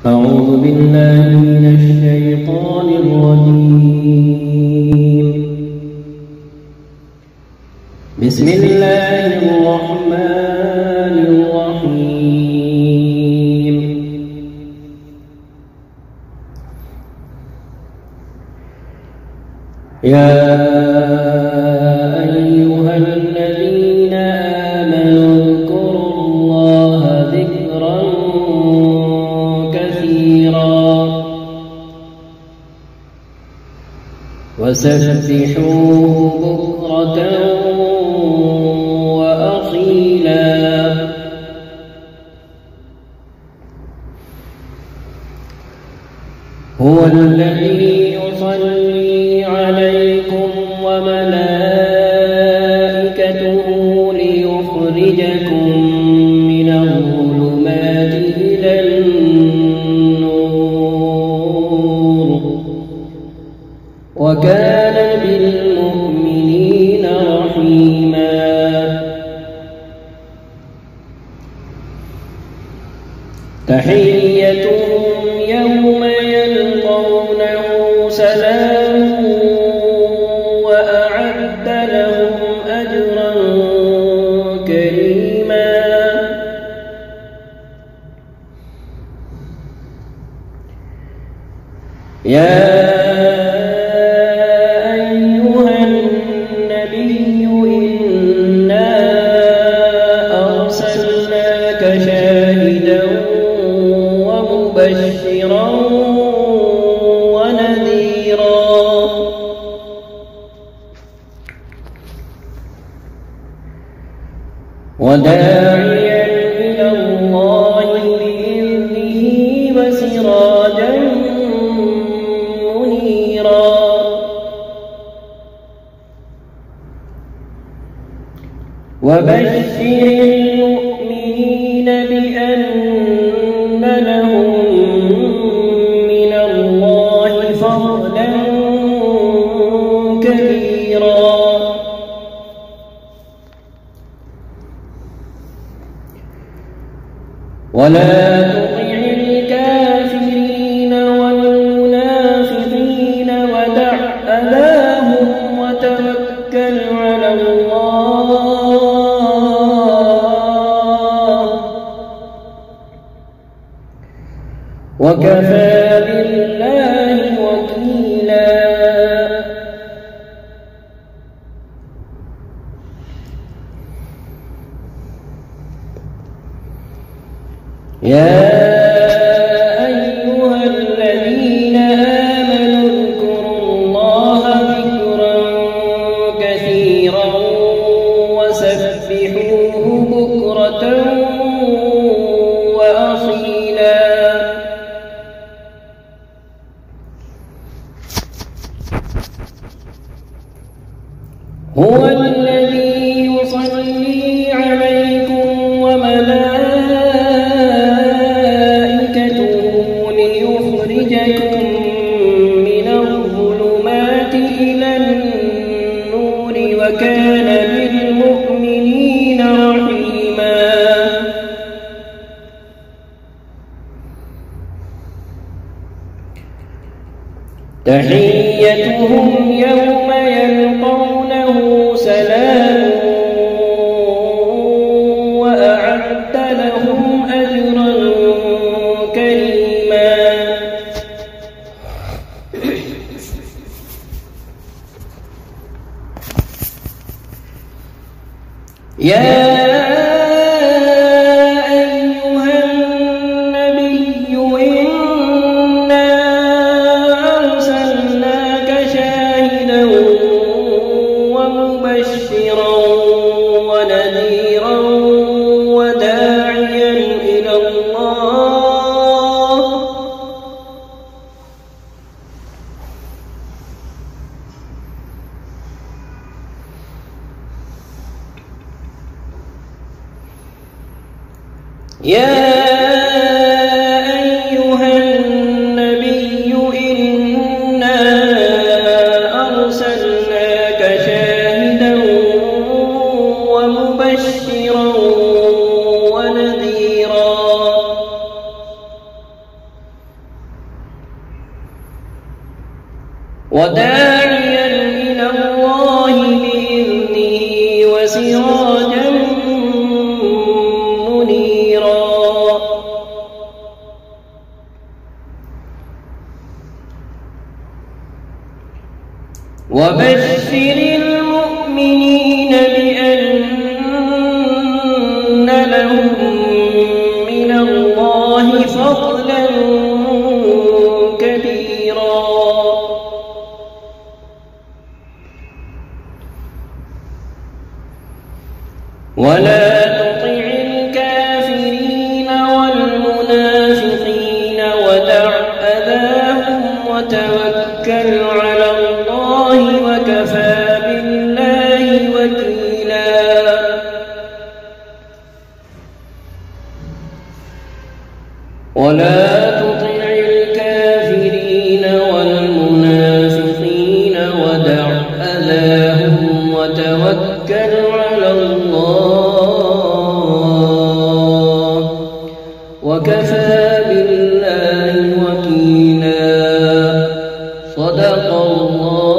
أعوذ بالله من الشيطان الرجيم. بسم الله الرحمن الرحيم. يا أيها الذين آمنوا اذكروا الله ذكرا كثيرا وسبحوه بكرة وأصيلا. هو الذي يصلي عليكم وملائكته ليخرجكم من الظلمات إلى النور وكان بالمؤمنين رحيما. تحيتهم يوم يلقونه سلام وأعد لهم أجرا كريما. يا أيها النبي إنا أرسلناك شاهدا ومبشرا ونذيرا وداعيا إلى الله بإذنه وسراجا منيرا. وبشر المؤمنين بأن لهم من الله فضلا كبيرا. ولا تطع الكافرين والمنافقين ودع أذاهم وتوكل على الله وكفى بالله وكيلا. يا أيها الذين آمنوا اذكروا الله ذكرا كثيرا وسبحوه بكرة وأصيلا. هو الذي يصلي عليكم وملائكته ليخرجكم من الظلمات إلى النور وكان بالمؤمنين رحيما. تحيتهم يوم يلقونه سلام وأعد لهم أجرا كريما. يا أيها النبي إنا أرسلناك شاهدا ومبشرا ونذيرا وداعيا إلى الله يا أيها النبي إنا أرسلناك شاهدا ومبشرا ونذيرا وداعيا إلى الله بإذنه وسراجا منيرا وبشر المؤمنين بأن لهم من الله فضلا كبيرا ولا تطع الكافرين والمنافقين ودع أذاهم وتوكل على الله وكفى بالله وكيلا ولا تطع الكافرين والمنافقين ودع أذاهم وتوكل على الله وكفى بالله وكيلا صدق الله